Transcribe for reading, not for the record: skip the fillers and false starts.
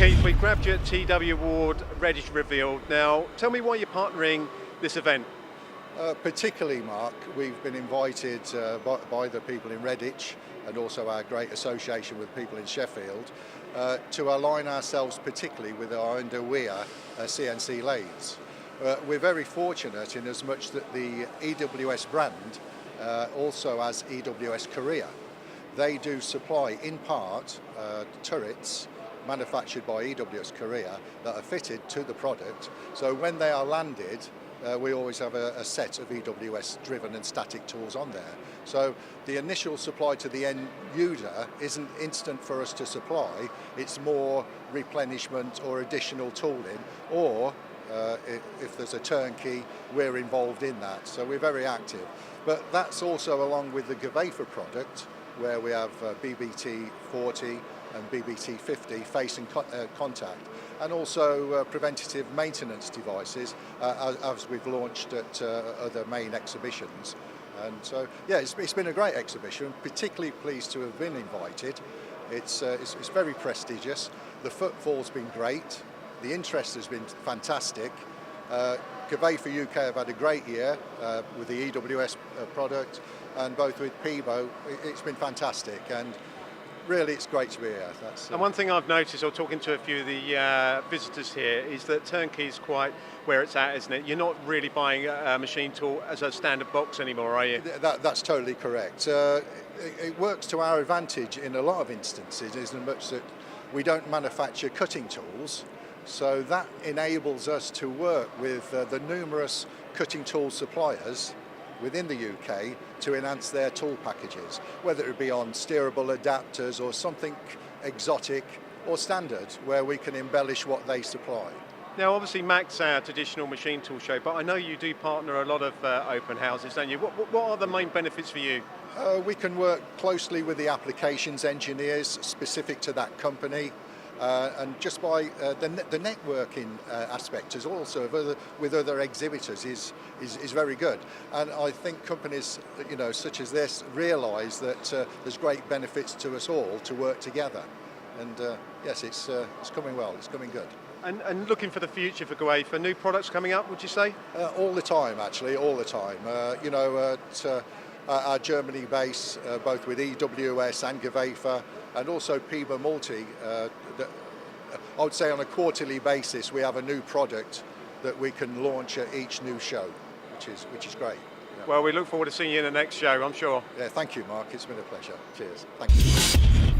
Keith, we grabbed you at TW Ward Redditch Revealed. Now, tell me why you're partnering this event. Particularly, Mark, we've been invited by the people in Redditch and also our great association with people in Sheffield to align ourselves particularly with our own Gewefa CNC lathes. We're very fortunate in as much that the EWS brand also has EWS Korea. They do supply in part turrets manufactured by EWS Korea that are fitted to the product. So when they are landed, we always have a set of EWS driven and static tools on there. So the initial supply to the end user isn't instant for us to supply, it's more replenishment or additional tooling, or if there's a turnkey, we're involved in that. So we're very active. But that's also along with the Gewefa product, where we have BBT 40 and BBT 50 face and contact, and also preventative maintenance devices as we've launched at other main exhibitions. And so, yeah, it's been a great exhibition. Particularly pleased to have been invited. It's very prestigious. The footfall's been great. The interest has been fantastic. Gewefa UK have had a great year with the EWS product, and both with Peebo, it's been fantastic. And really, it's great to be here. And one thing I've noticed, or talking to a few of the visitors here, is that turnkey is quite where it's at, isn't it? You're not really buying a machine tool as a standard box anymore, are you? That's totally correct. It works to our advantage in a lot of instances, in much that we don't manufacture cutting tools, so that enables us to work with the numerous cutting tool suppliers within the UK to enhance their tool packages, whether it be on steerable adapters or something exotic or standard, where we can embellish what they supply. Now, obviously, MAC's our traditional machine tool show, but I know you do partner a lot of open houses, don't you? What are the main benefits for you? We can work closely with the applications engineers specific to that company. And just by the networking aspect is also with other exhibitors is very good. And I think companies, such as this, realise that there's great benefits to us all to work together. And yes, it's coming well. It's coming good. And looking for the future for Gewefa, new products coming up, would you say? All the time, actually, all the time. At our Germany base, both with EWS and Gewefa, and also Peebo Multi, I would say on a quarterly basis we have a new product that we can launch at each new show, which is great. Yeah. Well, we look forward to seeing you in the next show, I'm sure. Yeah, thank you, Mark. It's been a pleasure. Cheers. Thank you.